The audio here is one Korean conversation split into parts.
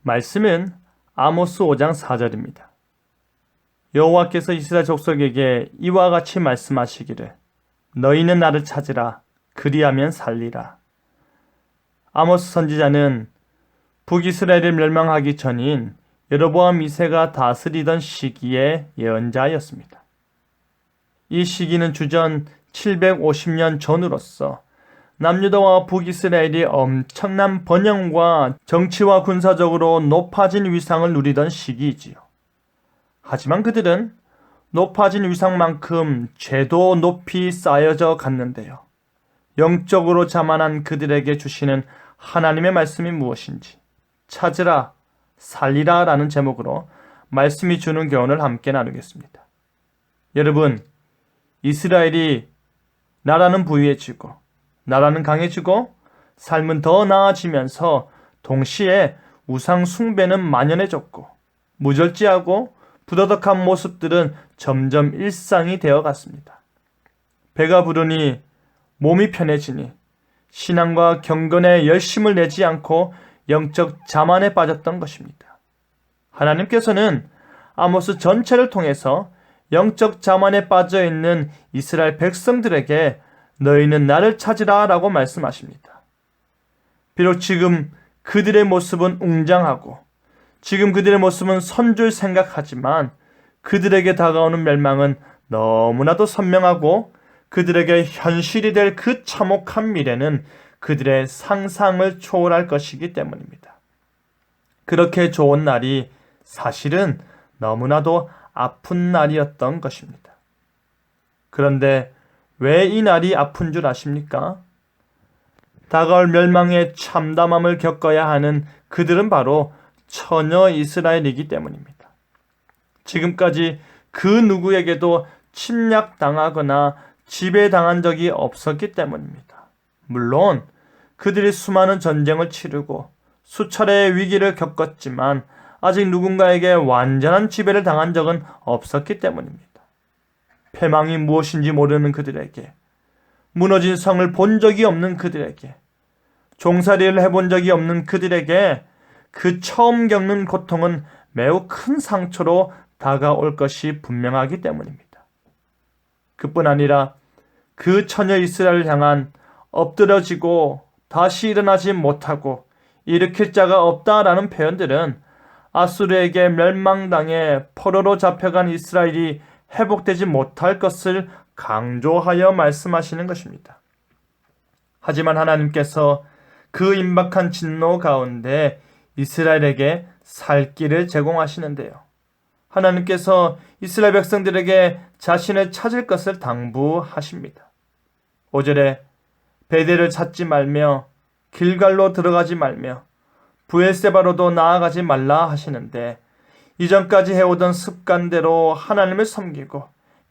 말씀은 아모스 5장 4절입니다. 여호와께서 이스라엘 족속에게 이와 같이 말씀하시기를 너희는 나를 찾으라 그리하면 살리라. 아모스 선지자는 북이스라엘을 멸망하기 전인 여로보암 2세가 다스리던 시기의 예언자였습니다. 이 시기는 주전 750년 전으로서 남유다와 북이스라엘이 엄청난 번영과 정치와 군사적으로 높아진 위상을 누리던 시기이지요. 하지만 그들은 높아진 위상만큼 죄도 높이 쌓여져 갔는데요. 영적으로 자만한 그들에게 주시는 하나님의 말씀이 무엇인지 찾으라, 살리라 라는 제목으로 말씀이 주는 교훈을 함께 나누겠습니다. 여러분, 이스라엘이 나라는 부유해지고 나라는 강해지고 삶은 더 나아지면서 동시에 우상 숭배는 만연해졌고 무절제하고 부도덕한 모습들은 점점 일상이 되어 갔습니다. 배가 부르니 몸이 편해지니 신앙과 경건에 열심을 내지 않고 영적 자만에 빠졌던 것입니다. 하나님께서는 아모스 전체를 통해서 영적 자만에 빠져있는 이스라엘 백성들에게 너희는 나를 찾으라 라고 말씀하십니다. 비록 지금 그들의 모습은 웅장하고 지금 그들의 모습은 선줄 생각하지만 그들에게 다가오는 멸망은 너무나도 선명하고 그들에게 현실이 될 그 참혹한 미래는 그들의 상상을 초월할 것이기 때문입니다. 그렇게 좋은 날이 사실은 너무나도 아픈 날이었던 것입니다. 그런데 왜 이 날이 아픈 줄 아십니까? 다가올 멸망의 참담함을 겪어야 하는 그들은 바로 처녀 이스라엘이기 때문입니다. 지금까지 그 누구에게도 침략당하거나 지배당한 적이 없었기 때문입니다. 물론 그들이 수많은 전쟁을 치르고 수차례의 위기를 겪었지만 아직 누군가에게 완전한 지배를 당한 적은 없었기 때문입니다. 패망이 무엇인지 모르는 그들에게, 무너진 성을 본 적이 없는 그들에게, 종살이를 해본 적이 없는 그들에게 그 처음 겪는 고통은 매우 큰 상처로 다가올 것이 분명하기 때문입니다. 그뿐 아니라 그 처녀 이스라엘을 향한 엎드러지고 다시 일어나지 못하고 일으킬 자가 없다라는 표현들은 아수르에게 멸망당해 포로로 잡혀간 이스라엘이 회복되지 못할 것을 강조하여 말씀하시는 것입니다. 하지만 하나님께서 그 임박한 진노 가운데 이스라엘에게 살 길을 제공하시는데요. 하나님께서 이스라엘 백성들에게 자신을 찾을 것을 당부하십니다. 5절에 베델을 찾지 말며 길갈로 들어가지 말며 브엘세바로도 나아가지 말라 하시는데 이전까지 해오던 습관대로 하나님을 섬기고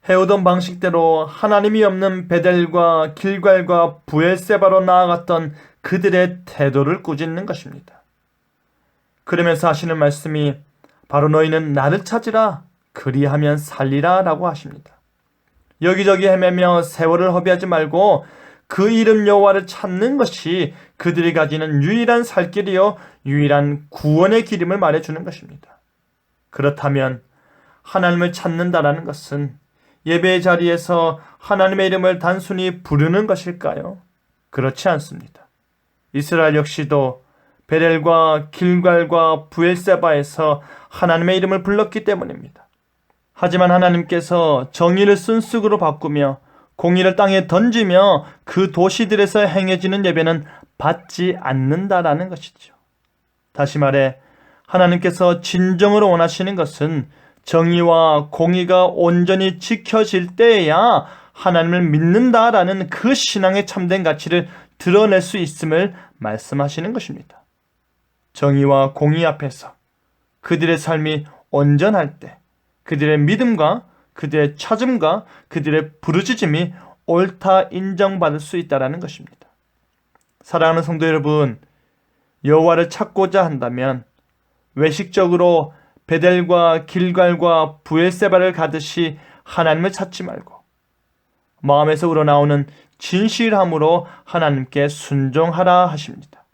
해오던 방식대로 하나님이 없는 베델과 길갈과 브엘세바로 나아갔던 그들의 태도를 꾸짖는 것입니다. 그러면서 하시는 말씀이 바로 너희는 나를 찾으라 그리하면 살리라 라고 하십니다. 여기저기 헤매며 세월을 허비하지 말고 그 이름 여호와를 찾는 것이 그들이 가지는 유일한 살 길이요 유일한 구원의 길임을 말해주는 것입니다. 그렇다면 하나님을 찾는다라는 것은 예배의 자리에서 하나님의 이름을 단순히 부르는 것일까요? 그렇지 않습니다. 이스라엘 역시도 베델과 길갈과 브엘세바에서 하나님의 이름을 불렀기 때문입니다. 하지만 하나님께서 정의를 쓴쑥으로 바꾸며 공의를 땅에 던지며 그 도시들에서 행해지는 예배는 받지 않는다라는 것이죠. 다시 말해 하나님께서 진정으로 원하시는 것은 정의와 공의가 온전히 지켜질 때에야 하나님을 믿는다라는 그 신앙의 참된 가치를 드러낼 수 있음을 말씀하시는 것입니다. 정의와 공의 앞에서 그들의 삶이 온전할 때 그들의 믿음과 그들의 찾음과 그들의 부르짖음이 옳다 인정받을 수 있다는 것입니다. 사랑하는 성도 여러분, 여호와를 찾고자 한다면 외식적으로 베델과 길갈과 브엘세바를 가듯이 하나님을 찾지 말고 마음에서 우러나오는 진실함으로 하나님께 순종하라 하십니다.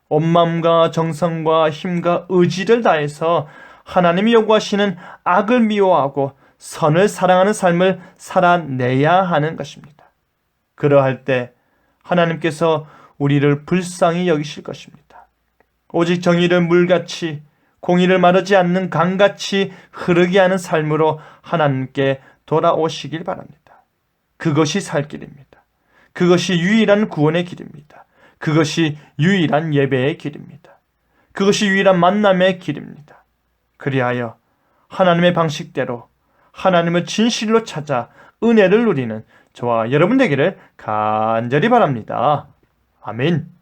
온 마음과 정성과 힘과 의지를 다해서 하나님이 요구하시는 악을 미워하고 선을 사랑하는 삶을 살아내야 하는 것입니다. 그러할 때 하나님께서 우리를 불쌍히 여기실 것입니다. 오직 정의를 물같이 공의를 마르지 않는 강같이 흐르게 하는 삶으로 하나님께 돌아오시길 바랍니다. 그것이 살 길입니다. 그것이 유일한 구원의 길입니다. 그것이 유일한 예배의 길입니다. 그것이 유일한 만남의 길입니다. 그리하여 하나님의 방식대로 하나님을 진실로 찾아 은혜를 누리는 저와 여러분 되기를 간절히 바랍니다. 아멘.